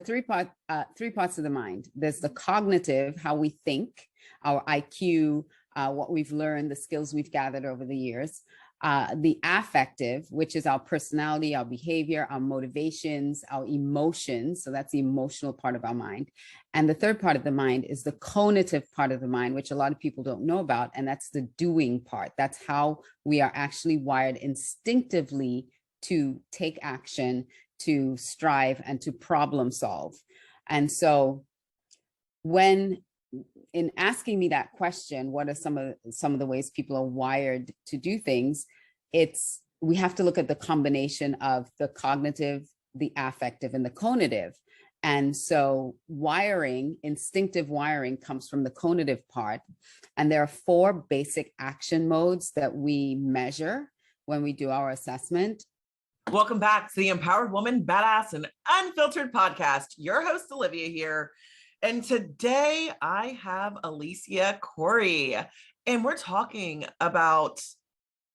three parts of the mind. There's the cognitive, how we think, our IQ, what we've learned, the skills we've gathered over the years. The affective, which is our personality, our behavior, our motivations, our emotions. So that's the emotional part of our mind. And the third part of the mind is the cognitive part of the mind, which a lot of people don't know about. And that's the doing part. That's how we are actually wired instinctively to take action, to strive, and to problem solve. And so when in asking me that question, what are some of the ways people are wired to do things? We have to look at the combination of the cognitive, the affective, and the cognitive. And so instinctive wiring comes from the cognitive part. And there are 4 basic action modes that we measure when we do our assessment. Welcome back to the Empowered Woman, Badass, and Unfiltered podcast. Your host, Olivia, here. And today I have Alicia Couri, and we're talking about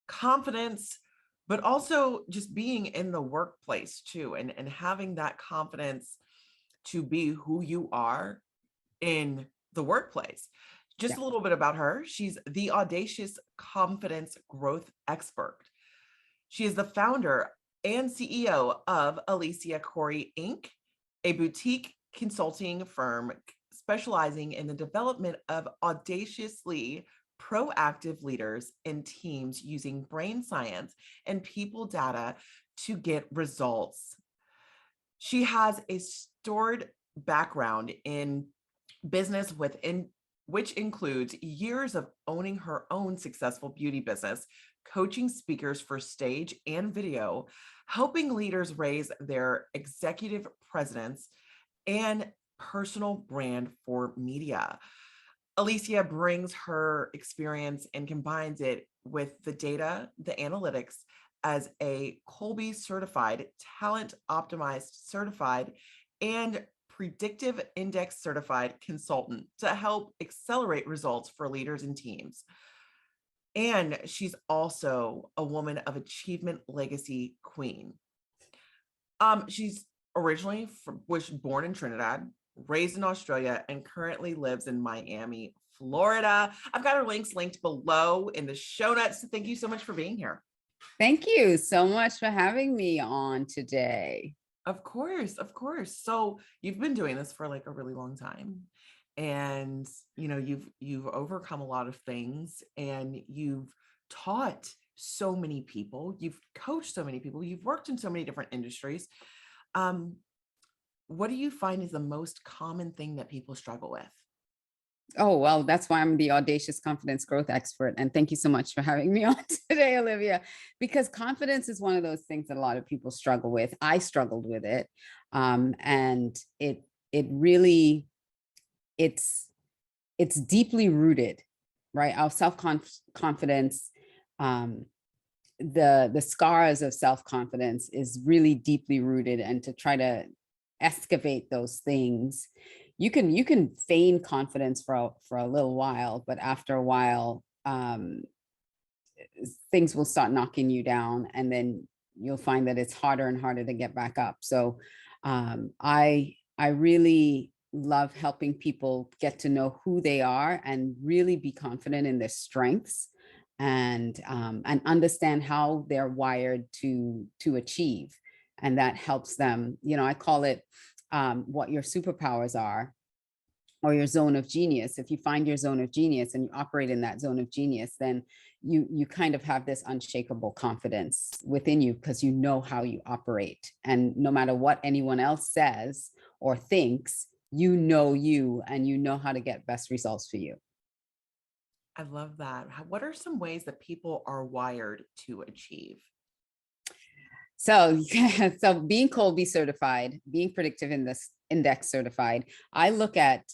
confidence, but also just being in the workplace too, and having that confidence to be who you are in the workplace. Just a little bit about her. She's the Audacious Confidence Growth Expert. She is the founder and CEO of Alicia Couri, Inc., a boutique consulting firm specializing in the development of audaciously proactive leaders and teams using brain science and people data to get results. She has a storied background in business which includes years of owning her own successful beauty business, coaching speakers for stage and video, helping leaders raise their executive presence, and personal brand for media. Alicia brings her experience and combines it with the data, the analytics, as a Kolbe Certified, Talent Optimized Certified, and Predictive Index Certified consultant to help accelerate results for leaders and teams. And she's also a woman of achievement legacy queen. She's originally was born in Trinidad, raised in Australia, and currently lives in Miami, Florida. I've got her links linked below in the show notes. So thank you so much for being here. Thank you so much for having me on today. Of course, of course. So you've been doing this for like a really long time, and you've overcome a lot of things, and you've taught so many people, you've coached so many people, you've worked in so many different industries. What do you find is the most common thing that people struggle with? Oh, well, that's why I'm the Audacious Confidence Growth Expert. And thank you so much for having me on today, Olivia, because confidence is one of those things that a lot of people struggle with. I struggled with it. And it really, it's deeply rooted, right? Our self-confidence, the scars of self-confidence is really deeply rooted. And to try to excavate those things, you can feign confidence for a little while, but after a while, things will start knocking you down, and then you'll find that it's harder and harder to get back up. So I really love helping people get to know who they are and really be confident in their strengths, and understand how they're wired to achieve. And that helps them, I call it what your superpowers are, or your zone of genius. If you find your zone of genius and you operate in that zone of genius, then you kind of have this unshakable confidence within you, because you know how you operate. And no matter what anyone else says or thinks, you and you know how to get best results for you. I love that. What are some ways that people are wired to achieve? So being Kolbe certified, being Predictive Index certified, I look at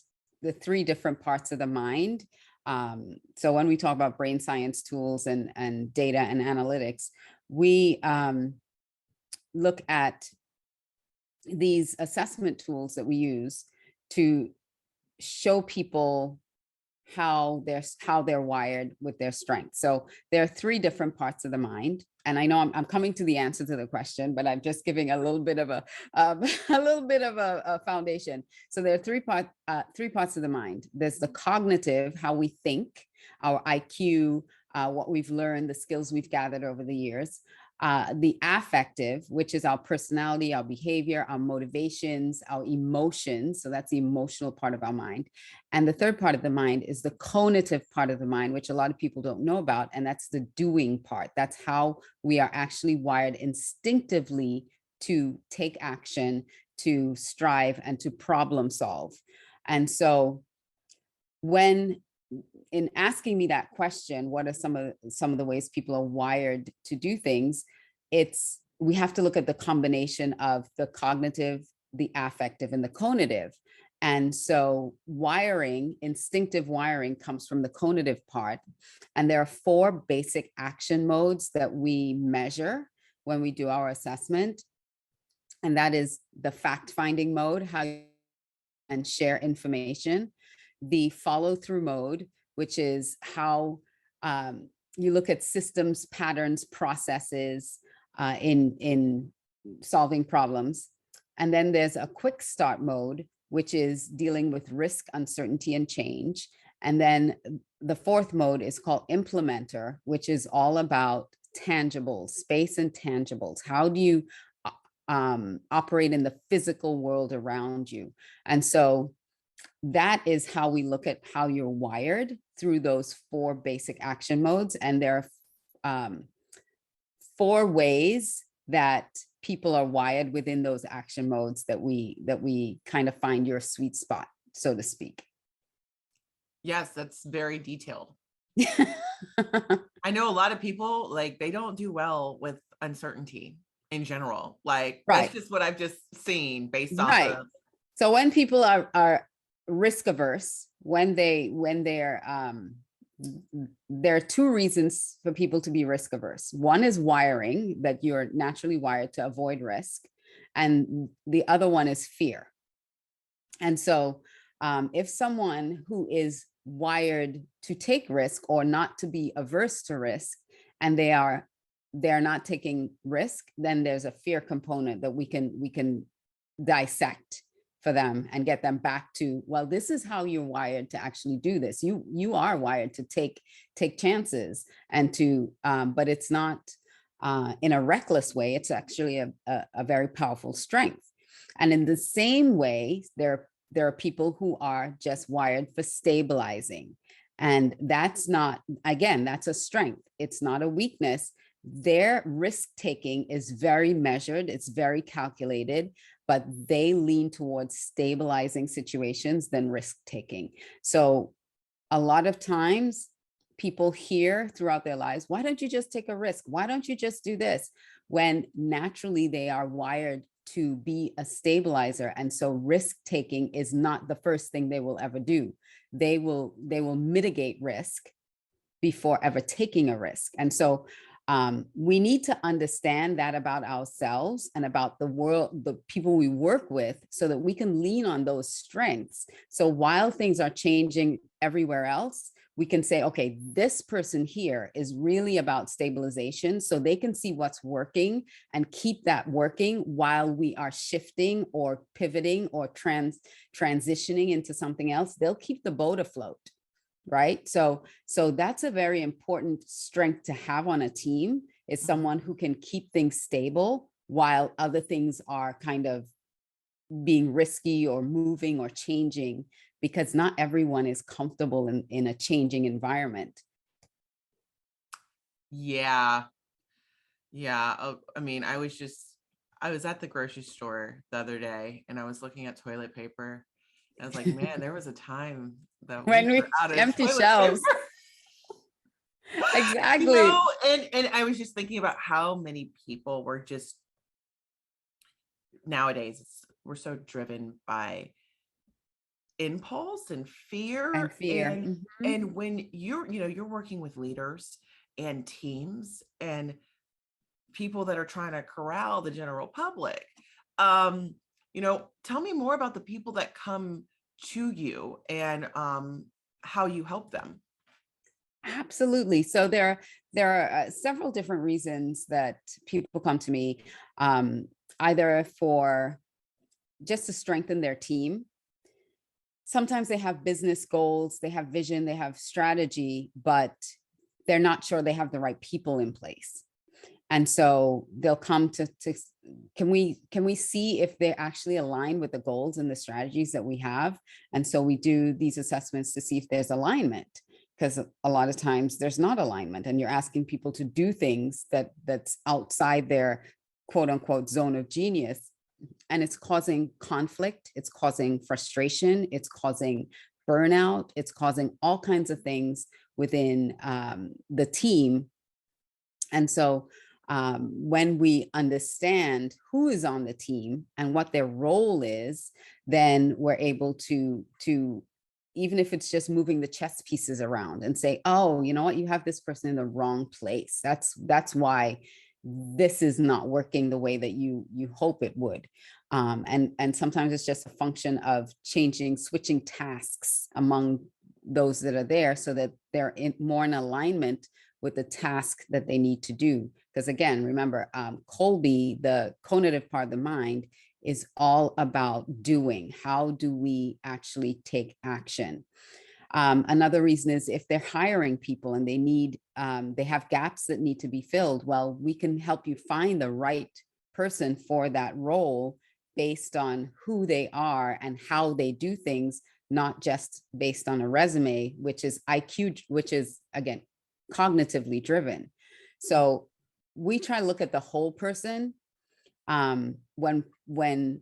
the 3 different parts of the mind. So when we talk about brain science tools and data and analytics, we look at these assessment tools that we use to show people how they're wired with their strengths. So there are three different parts of the mind. And I know I'm coming to the answer to the question, but I'm just giving a little bit of a a little bit of a foundation. So there are three parts of the mind. There's the cognitive, how we think, our IQ, what we've learned, the skills we've gathered over the years. The affective, which is our personality, our behavior, our motivations, our emotions. So that's the emotional part of our mind. And the third part of the mind is the cognitive part of the mind, which a lot of people don't know about. And that's the doing part. That's how we are actually wired instinctively to take action, to strive, and to problem solve. And so when in asking me that question, what are some of the ways people are wired to do things? We have to look at the combination of the cognitive, the affective, and the cognitive. And so instinctive wiring comes from the cognitive part. And there are 4 basic action modes that we measure when we do our assessment. And that is the fact-finding mode, how you and share information, the follow-through mode, which is how you look at systems, patterns, processes in solving problems. And then there's a quick start mode, which is dealing with risk, uncertainty, and change. And then the 4th mode is called implementer, which is all about tangibles, space and tangibles. How do you operate in the physical world around you? And so that is how we look at how you're wired through those 4 basic action modes. And there are 4 ways that people are wired within those action modes that we kind of find your sweet spot, so to speak. Yes, that's very detailed. I know a lot of people, like, they don't do well with uncertainty in general. Like, Right. That's just what I've just seen based off Right. of. So when people are risk averse, when there are 2 reasons for people to be risk averse. One is wiring, that you're naturally wired to avoid risk. And the other one is fear. And so if someone who is wired to take risk or not to be averse to risk, and they're not taking risk, then there's a fear component that we can dissect for them and get them back to, well, this is how you're wired to actually do this. You are wired to take chances and to, but it's not in a reckless way. It's actually a very powerful strength. And in the same way, there are people who are just wired for stabilizing. And that's a strength. It's not a weakness. Their risk taking is very measured. It's very calculated, but they lean towards stabilizing situations than risk taking. So a lot of times people hear throughout their lives, why don't you just take a risk? Why don't you just do this? When naturally they are wired to be a stabilizer. And so risk taking is not the first thing they will ever do. They will mitigate risk before ever taking a risk. And so we need to understand that about ourselves and about the world, the people we work with, so that we can lean on those strengths. So while things are changing everywhere else, we can say, okay, this person here is really about stabilization, so they can see what's working and keep that working while we are shifting or pivoting or transitioning into something else. They'll keep the boat afloat. Right. So that's a very important strength to have on a team, is someone who can keep things stable while other things are kind of being risky or moving or changing, because not everyone is comfortable in a changing environment. Yeah. Yeah. I mean, I was at the grocery store the other day and I was looking at toilet paper. I was like, man, there was a time that we were out of empty toilet shelves. paper. Exactly. And I was just thinking about how many people were just, nowadays we're so driven by impulse and fear. And when you're working with leaders and teams and people that are trying to corral the general public, tell me more about the people that come to you and how you help them? Absolutely. So there are several different reasons that people come to me, either for just to strengthen their team. Sometimes they have business goals, they have vision, they have strategy, but they're not sure they have the right people in place. And so they'll come to can we see if they're actually aligned with the goals and the strategies that we have? And so we do these assessments to see if there's alignment, because a lot of times there's not alignment, and you're asking people to do things that's outside their quote unquote zone of genius. And it's causing conflict, it's causing frustration, it's causing burnout, it's causing all kinds of things within the team. And so when we understand who is on the team and what their role is, then we're able to even if it's just moving the chess pieces around and say, oh, you know what, you have this person in the wrong place. That's why this is not working the way that you hope it would. And sometimes it's just a function of switching tasks among those that are there so that they're more in alignment with the task that they need to do. Because again, remember, Kolbe, the cognitive part of the mind, is all about doing. How do we actually take action? Another reason is if they're hiring people and they have gaps that need to be filled, well, we can help you find the right person for that role based on who they are and how they do things, not just based on a resume, which is IQ, which is, again, cognitively driven. So we try to look at the whole person when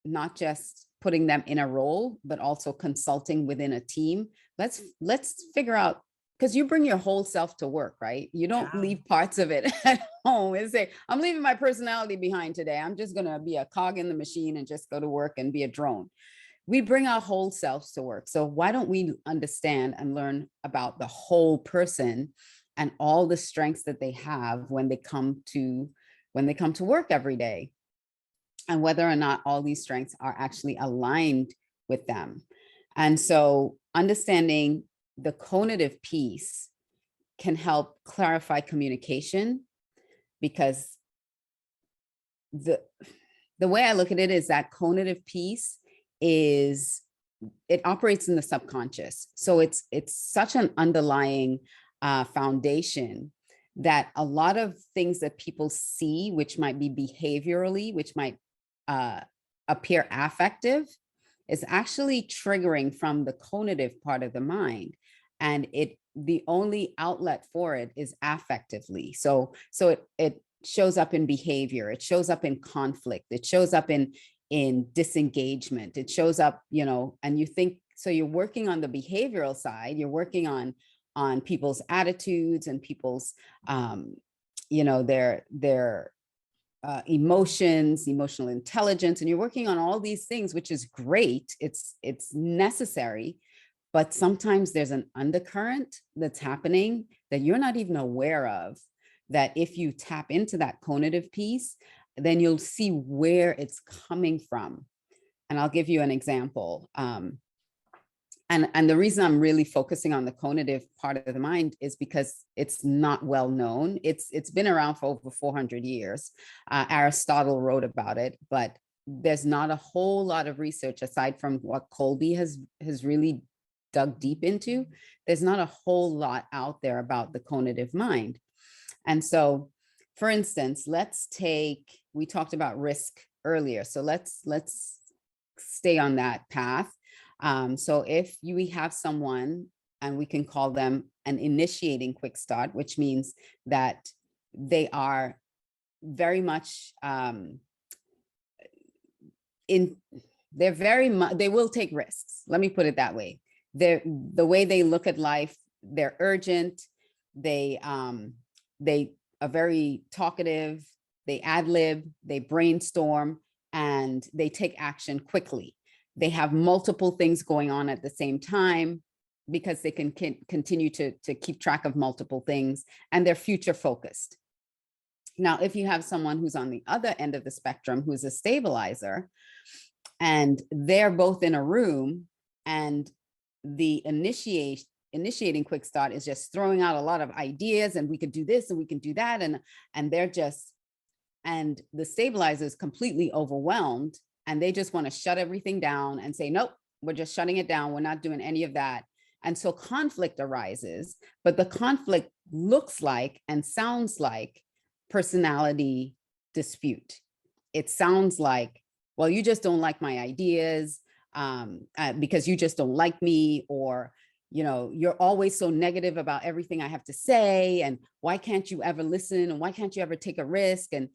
not just putting them in a role, but also consulting within a team. Let's figure out, because you bring your whole self to work, right? You don't leave parts of it at home and say, I'm leaving my personality behind today. I'm just going to be a cog in the machine and just go to work and be a drone. We bring our whole selves to work. So why don't we understand and learn about the whole person and all the strengths that they have when they come to work every day, and whether or not all these strengths are actually aligned with them. And so understanding the cognitive piece can help clarify communication, because the way I look at it is that cognitive piece it operates in the subconscious. So it's such an underlying foundation that a lot of things that people see, which might be behaviorally, which might appear affective, is actually triggering from the cognitive part of the mind. And the only outlet for it is affectively. So it shows up in behavior, it shows up in conflict, it shows up in disengagement, it shows up, and you think, so you're working on the behavioral side, you're working on people's attitudes and people's, their emotions, emotional intelligence, and you're working on all these things, which is great. It's necessary, but sometimes there's an undercurrent that's happening that you're not even aware of, that if you tap into that cognitive piece, then you'll see where it's coming from. And I'll give you an example. And the reason I'm really focusing on the cognitive part of the mind is because it's not well known. It's been around for over 400 years. Aristotle wrote about it, but there's not a whole lot of research aside from what Kolbe has really dug deep into. There's not a whole lot out there about the cognitive mind. And so, for instance, we talked about risk earlier. So let's stay on that path. So if we have someone, and we can call them an initiating quick start, which means that they are very much they will take risks. Let me put it that way. The way they look at life, they're urgent. They are very talkative. They ad lib, they brainstorm, and they take action quickly. They have multiple things going on at the same time because they can continue to keep track of multiple things, and they're future focused. Now, if you have someone who's on the other end of the spectrum, who's a stabilizer, and they're both in a room, and the initiating quick start is just throwing out a lot of ideas, and we could do this and we can do that, and they're just, and the stabilizer is completely overwhelmed, and they just want to shut everything down and say, nope, we're just shutting it down, we're not doing any of that. And so conflict arises, but the conflict looks like and sounds like personality dispute. It sounds like, well, you just don't like my ideas, because you just don't like me, or, you know, you're always so negative about everything I have to say, and why can't you ever listen, and why can't you ever take a risk? And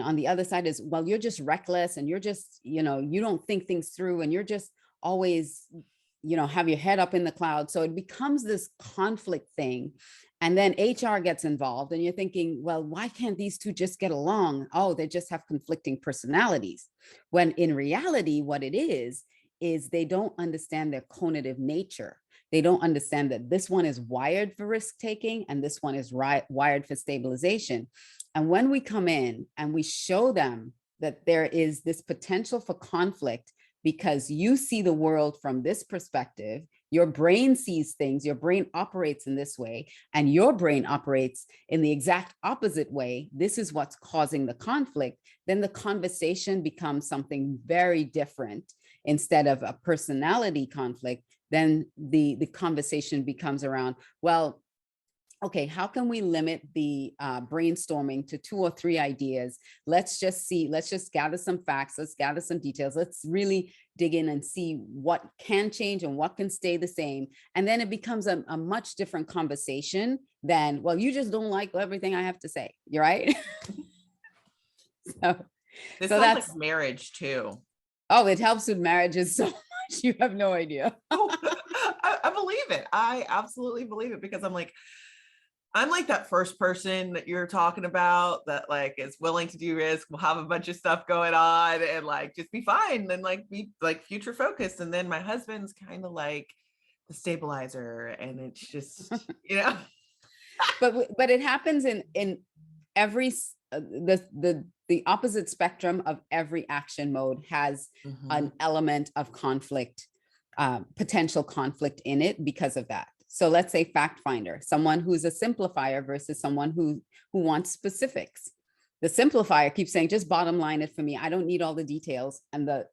on the other side is, well, you're just reckless, and you're just, you know, you don't think things through, and you're just always, you know, have your head up in the cloud. So it becomes this conflict thing. And then HR gets involved, and you're thinking, well, why can't these two just get along? Oh, they just have conflicting personalities. When in reality, what it is they don't understand their cognitive nature. They don't understand that this one is wired for risk taking, and this one is wired for stabilization. And when we come in and we show them that there is this potential for conflict, because you see the world from this perspective, your brain sees things, your brain operates in this way, and your brain operates in the exact opposite way, this is what's causing the conflict, then the conversation becomes something very different. Instead of a personality conflict, then the conversation becomes around, well, okay, how can we limit the brainstorming to 2 or 3 ideas? Let's just gather some facts, let's gather some details, let's really dig in and see what can change and what can stay the same. And then it becomes a much different conversation than, well, you just don't like everything I have to say, you're right? This so sounds that's like marriage too. Oh, it helps with marriages so much. You have no idea. Oh, I believe it. I absolutely believe it, because I'm like that first person that you're talking about that like is willing to do risk, will have a bunch of stuff going on and like just be fine and like be like future focused. And then my husband's kind of like the stabilizer, and it's just, you know. But it happens in every the opposite spectrum of every action mode has an element of conflict, potential conflict in it because of that. So let's say fact finder, someone who's a simplifier versus someone who wants specifics. The simplifier keeps saying, just bottom line it for me. I don't need all the details. And the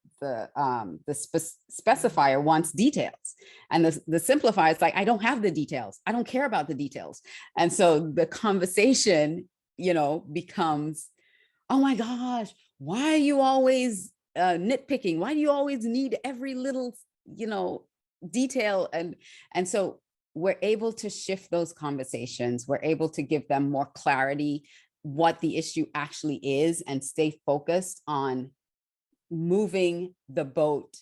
specifier wants details. And the simplifier is like, I don't have the details. I don't care about the details. And so the conversation, you know, becomes, oh my gosh, why are you always nitpicking? Why do you always need every little, you know, detail? And so we're able to shift those conversations. We're able to give them more clarity, what the issue actually is, and stay focused on moving the boat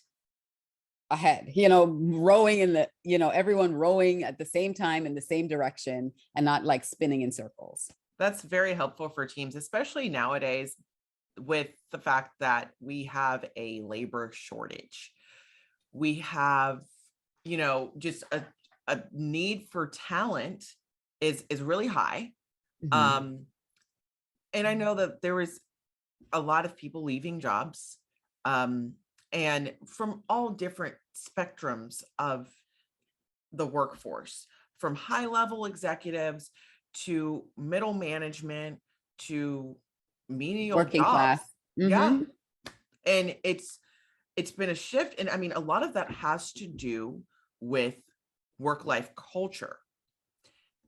ahead, you know, rowing in the, you know, everyone rowing at the same time in the same direction and not like spinning in circles. That's very helpful for teams, especially nowadays with the fact that we have a labor shortage. We have, you know, just a need for talent is really high. And I know that there was a lot of people leaving jobs, and from all different spectrums of the workforce, from high level executives to middle management to menial Working jobs. class. Yeah. And it's been a shift. And I mean, a lot of that has to do with work-life culture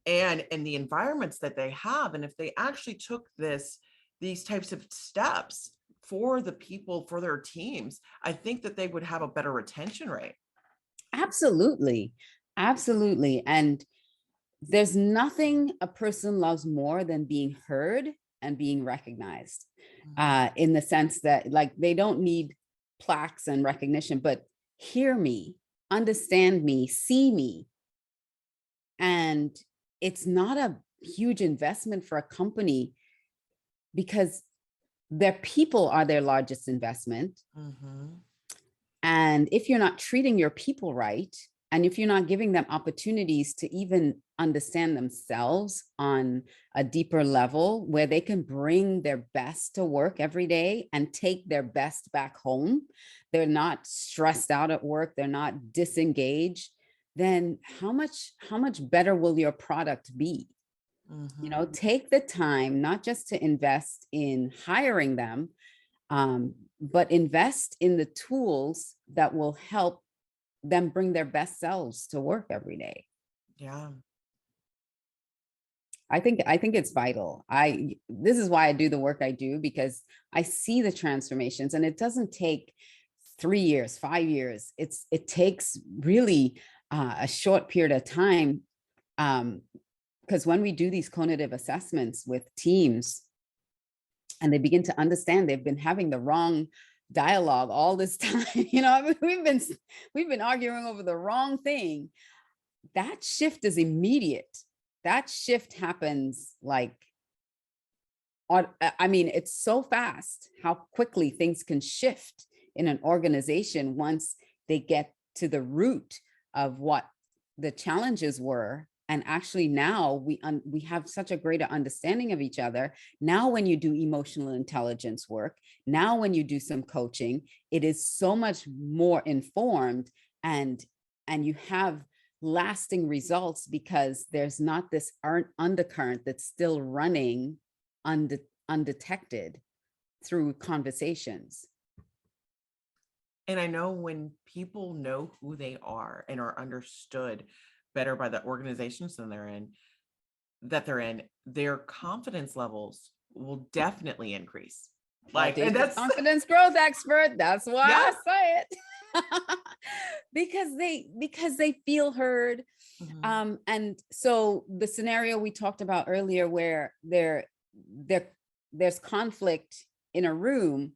and the environments that they have. And if they actually took these types of steps for the people, for their teams, I think that they would have a better retention rate. Absolutely. Absolutely. And there's nothing a person loves more than being heard and being recognized, in the sense that like they don't need plaques and recognition, but hear me, understand me, see me. And it's not a huge investment for a company because their people are their largest investment. And if you're not treating your people right, and if you're not giving them opportunities to even understand themselves on a deeper level where they can bring their best to work every day and take their best back home, they're not stressed out at work, they're not disengaged, then how much better will your product be? You know, take the time, not just to invest in hiring them, but invest in the tools that will help them bring their best selves to work every day. Yeah. I think it's vital. This is why I do the work I do, because I see the transformations, and it doesn't take 3 years, 5 years. It takes really a short period of time. Because when we do these cognitive assessments with teams and they begin to understand they've been having the wrong dialogue all this time, you know, I mean, we've been arguing over the wrong thing. That shift is immediate. That shift happens like, I mean, it's so fast how quickly things can shift in an organization once they get to the root of what the challenges were. And actually now we have such a greater understanding of each other. Now, when you do emotional intelligence work, now when you do some coaching, it is so much more informed, and you have lasting results because there's not this undercurrent that's still running undetected through conversations. And I know when people know who they are and are understood better by the organizations they're in, their confidence levels will definitely increase. Like, and that's confidence growth expert. That's why yeah. I say it. because they feel heard. And so the scenario we talked about earlier, where there's conflict in a room,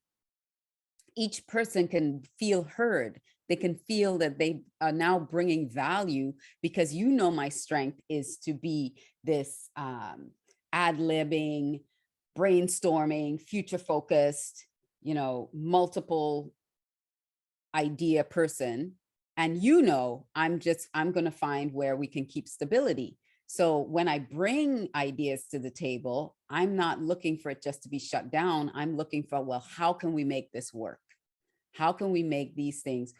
each person can feel heard. They can feel that they are now bringing value, because you know my strength is to be this ad-libbing, brainstorming, future focused, you know, multiple idea person. And you know, I'm going to find where we can keep stability. So when I bring ideas to the table, I'm not looking for it just to be shut down. I'm looking for, well, how can we make this work? How can we make these things?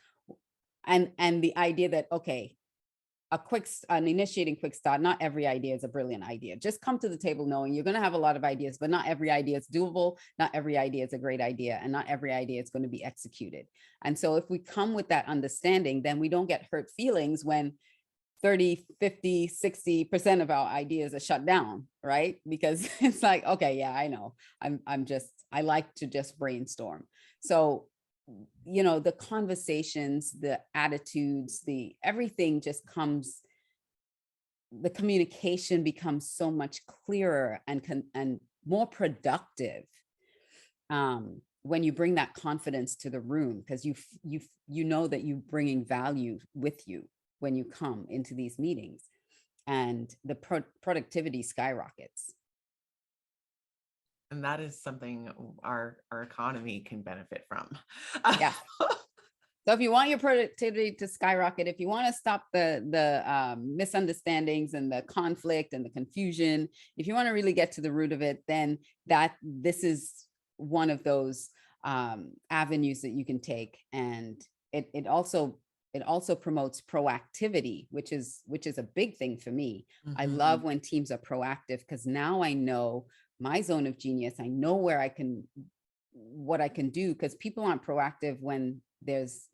And the idea that, okay, an initiating quick start, not every idea is a brilliant idea. Just come to the table knowing you're going to have a lot of ideas, but not every idea is doable. Not every idea is a great idea, and not every idea is going to be executed. And so if we come with that understanding, then we don't get hurt feelings when 30, 50, 60% of our ideas are shut down, right? Because it's like, okay, yeah, I know. I like to just brainstorm. So, you know, the conversations, the attitudes, everything just comes, the communication becomes so much clearer and more productive when you bring that confidence to the room, because you know that you're bringing value with you when you come into these meetings, and the productivity skyrockets. And that is something our economy can benefit from. Yeah. So if you want your productivity to skyrocket, if you want to stop the misunderstandings and the conflict and the confusion, if you want to really get to the root of it, then this is one of those avenues that you can take. And it also promotes proactivity, which is a big thing for me. I love when teams are proactive, because now I know my zone of genius. I know what I can do, because people aren't proactive when there's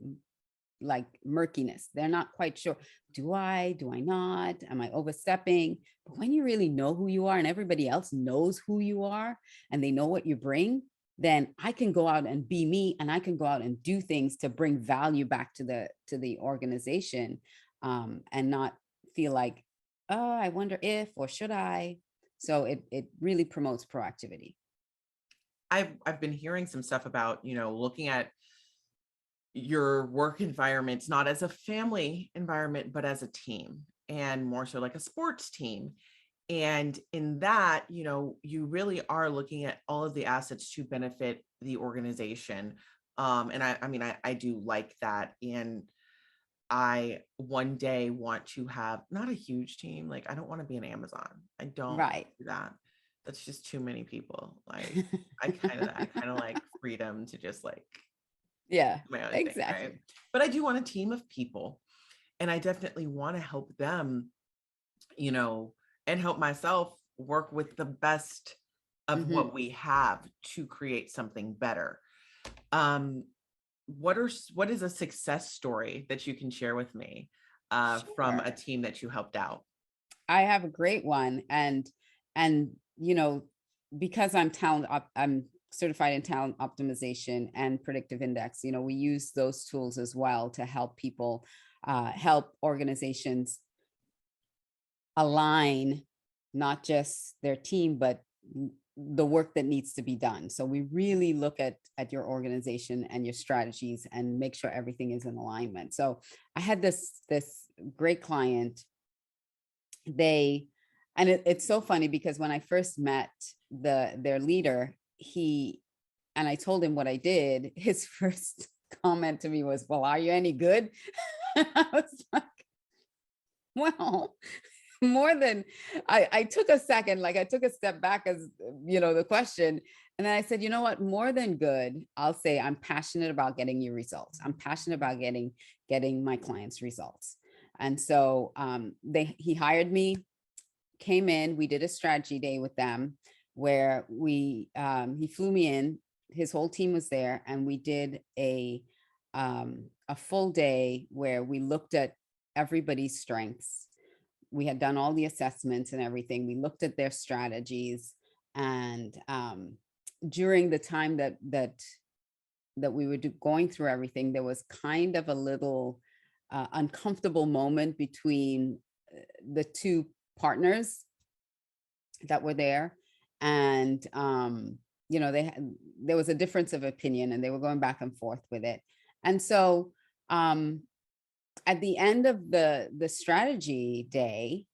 like murkiness. They're not quite sure. Do I not? Am I overstepping? But when you really know who you are and everybody else knows who you are and they know what you bring, then I can go out and be me, and I can go out and do things to bring value back to the organization, and not feel like, oh, I wonder if, or should I? So it really promotes proactivity. I've been hearing some stuff about, you know, looking at your work environment, not as a family environment, but as a team, and more so like a sports team. And in that, you know, you really are looking at all of the assets to benefit the organization. And I mean, I do like that. And I one day want to have not a huge team. Like, I don't want to be an Amazon. I don't do that. That's just too many people. Like, I kind of like freedom to just like, yeah, my own exactly thing, right? But I do want a team of people. And I definitely want to help them, you know, and help myself work with the best of Mm-hmm. what we have to create something better. Um, what is a success story that you can share with me from a Sure. team that you helped out? I have a great one. And, you know, because I'm certified in talent optimization and predictive index, you know, we use those tools as well to help people, help organizations align not just their team, but the work that needs to be done. So we really look at your organization and your strategies and make sure everything is in alignment. So I had this great client. It's so funny because when I first met their leader, and I told him what I did, his first comment to me was, "Well, are you any good?" I was like, well, more than I took a second, like I took a step back as, you know, the question. And then I said, you know what, more than good, I'll say I'm passionate about getting you results. I'm passionate about getting my clients results. And so he hired me, came in, we did a strategy day with them where he flew me in, his whole team was there, and we did a full day where we looked at everybody's strengths. We had done all the assessments and everything. We looked at their strategies, and during the time that we were going through everything, there was kind of a little uncomfortable moment between the two partners that were there. And you know, there was a difference of opinion, and they were going back and forth with it. And so at the end of the strategy day,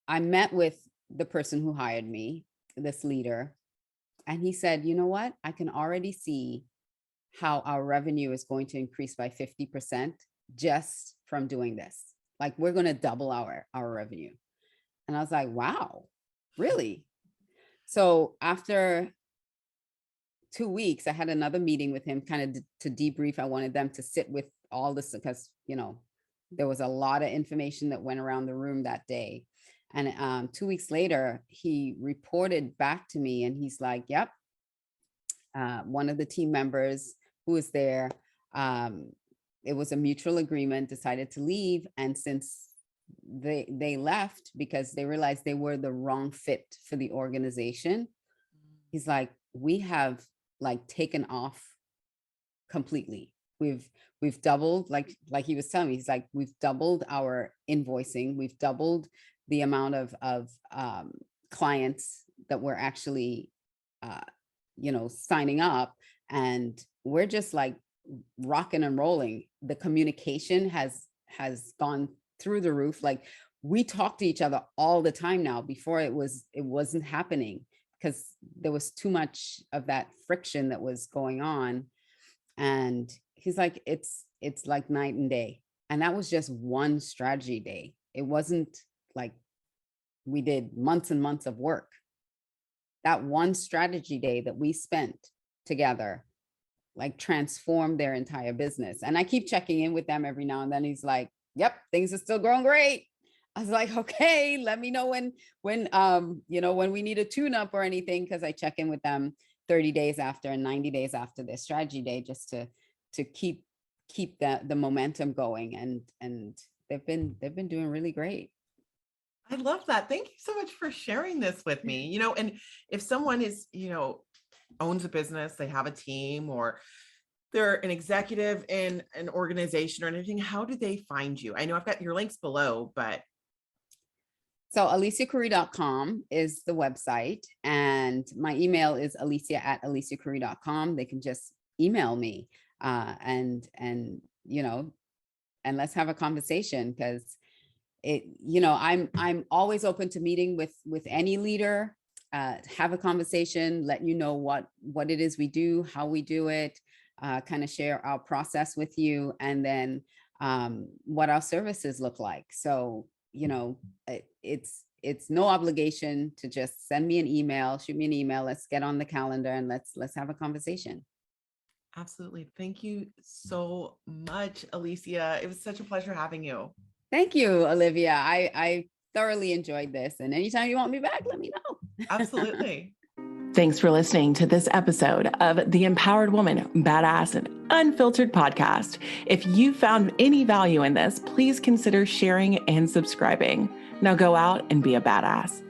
I met with the person who hired me, this leader, and he said, you know what, I can already see how our revenue is going to increase by 50% just from doing this. Like, we're going to double our revenue. And I was like, wow, really? So after 2 weeks, I had another meeting with him, kind of to debrief. I wanted them to sit with all this because, you know, there was a lot of information that went around the room that day. And 2 weeks later, he reported back to me, and he's like, yep, one of the team members who was there, it was a mutual agreement, decided to leave. And since they left because they realized they were the wrong fit for the organization, he's like, we have like taken off completely. We've doubled, like he was telling me, he's like, we've doubled our invoicing, we've doubled the amount of clients that we're actually you know, signing up, and we're just like rocking and rolling. The communication has gone through the roof. Like, we talk to each other all the time now. Before it wasn't happening because there was too much of that friction that was going on. And he's like, it's like night and day. And that was just one strategy day. It wasn't like we did months and months of work. That one strategy day that we spent together like transformed their entire business. And I keep checking in with them every now and then. He's like, yep, things are still growing great. I was like, okay, let me know when you know, when we need a tune up or anything, because I check in with them 30 days after and 90 days after their strategy day, just to keep the momentum going. And they've been doing really great. I love that. Thank you so much for sharing this with me. You know, and if someone is, you know, owns a business, they have a team, or they're an executive in an organization or anything, how do they find you? I know I've got your links below, but. So aliciacouri.com is the website, and my email is alicia@aliciacouri.com. They can just email me and you know, and let's have a conversation, because you know, I'm always open to meeting with any leader, have a conversation, let you know what it is we do, how we do it, kind of share our process with you, and then what our services look like. So, you know, it's no obligation to just send me an email, shoot me an email, let's get on the calendar, and let's have a conversation. Absolutely. Thank you so much, Alicia. It was such a pleasure having you. Thank you, Olivia. I thoroughly enjoyed this. And anytime you want me back, let me know. Absolutely. Thanks for listening to this episode of the Empowered Woman, Badass and Unfiltered podcast. If you found any value in this, please consider sharing and subscribing. Now go out and be a badass.